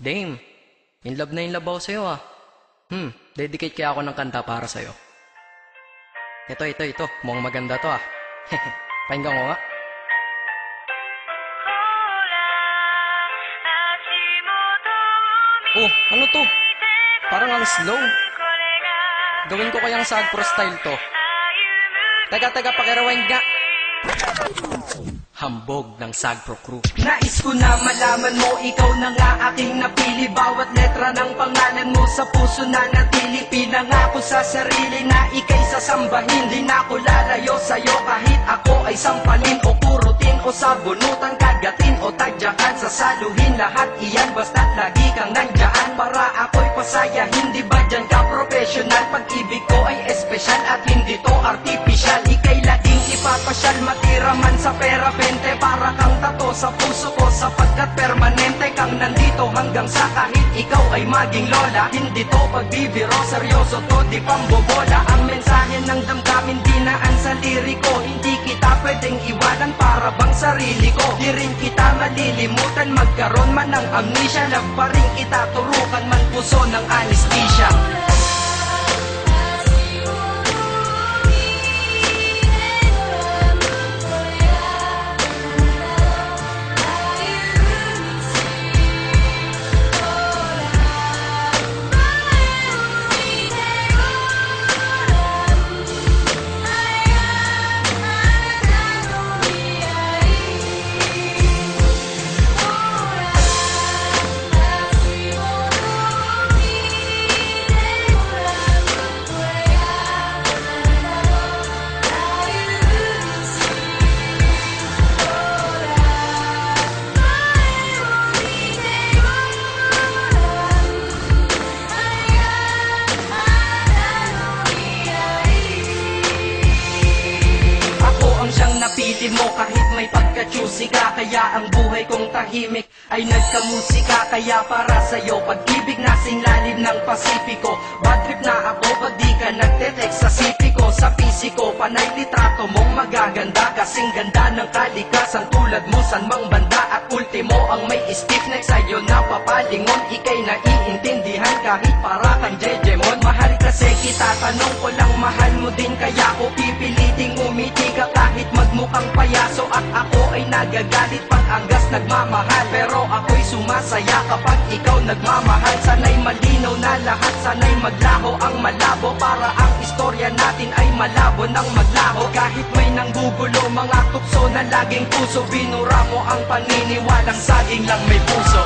Dame, in love ako sa'yo ah. Dedicate kaya ako ng kanta para sa'yo. Ito. Mukhang maganda to ah. Pakinggan ko nga. Oh, ano to? Parang ang slow. Gawin ko kayang Sagpro style to. Taga, pakirewind nga. Hambog ng Sagpro crew. Nais ko na malaman mo, ikaw na nga aking napili. Bawat letra ng pangalan mo sa puso na natili. Pinangako sa sarili na ika'y sasambahin. Di na ako lalayo sa'yo kahit ako ay sampalin o kurutin o sabunutan, kagatin o tadyakan, sasaluhin. Lahat iyan basta't lagi kang nandyan para ako'y pasaya. Hindi ba dyan ka professional? Pag-ibig ko ay espesyal at hindi to artificial. Ika'y laging ipapasyal, matira man sa pera 20 para kang tato sa puso ko, sapagkat permanente kang nandito hanggang sa kahit ikaw ay maging lola. Hindi to pagbibiro, seryoso to, di pambobola. Ang mensahe ng damdamin dinaan sa liriko. Hindi kita pwedeng iwanan para bang sarili ko. Di rin kita malilimutan, magkaroon man ng amnesia. Love pa rin kita, turukan man puso ng anesthesia. Napili mo kahit may pagka-choosy ka. Kaya ang buhay kong tahimik ay nagkamusika. Kaya para sa'yo pag-ibig nasing lalim ng Pasipiko. Bad trip na ako pag di ka nagte-text sa sipi ko. Sa pisiko panay litrato mong magaganda. Kasing ganda ng kalikasan tulad mo san mang banda. At ultimo ang may stiff neck sa'yo na papalingon. Ika'y naiintindihan kahit para kang Jejemon. Mahal kasi kita, tanong ko lang mahal mo din. Kaya ko pipiliting umiti ka kahit magmukhang payaso. At ako ay nagagalit pag anggas nagmamahal. Pero ako'y sumasaya kapag ikaw nagmamahal. Sana'y malinaw na lahat, sana'y maglaho ang malabo. Para ang istorya natin ay malabo ng maglaho. Kahit may nanggugulo mga tukso na laging puso. Binura mo ang paniniwalang saging lang may puso.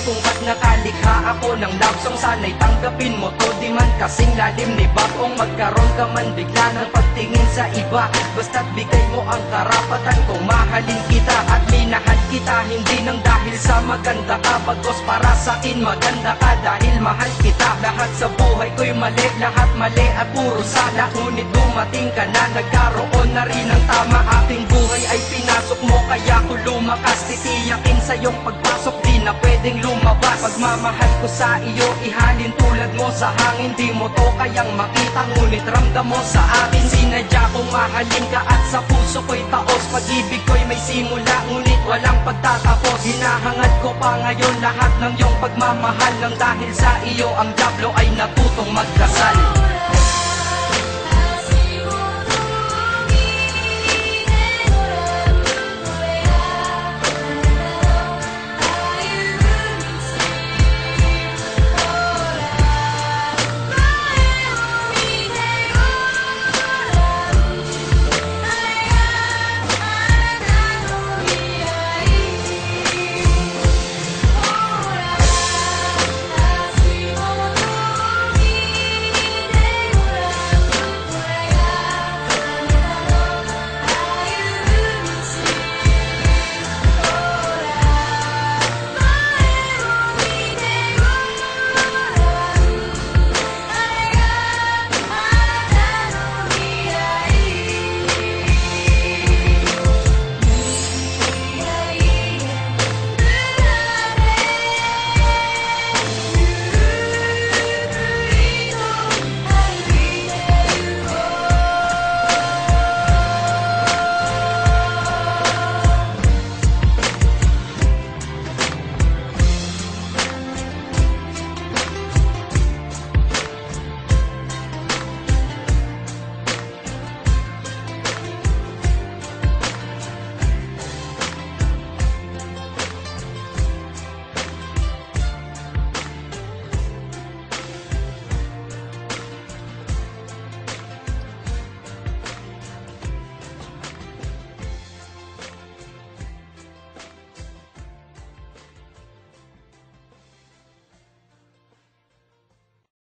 Kung ba't nakalikha ako ng love song, sana'y tanggapin mo to. Di man kasing lalim ni Bakong magkaroon ka man bigla ng pagtingin sa iba. Basta't bigay mo ang karapatan kung mahalin kita at minahal kita. Hindi nang dahil sa maganda ka, bagos para sa akin maganda ka dahil mahal kita. Lahat sa buhay ko'y mali, lahat mali at puro sala. Ngunit dumating ka na, nagkaroon na rin ng tama. Aking buhay ay pinasok mo kaya ko lumakas. Titiyakin sa iyong pagpasok, di na pwedeng lumabas. Pagmamahal ko sa iyo, ihalin tulad mo sa hangin. Di mo to kayang makita, ngunit ramdam mo sa akin. Sinadya kong mahalin ka at sa puso ko'y taos. Pag-ibig ko'y may simula, ngunit walang pagtatapos. Hinahangad ko pa ngayon lahat ng iyong pagmamahal. Nang dahil sa iyo ang diablo ay natutong magdasal.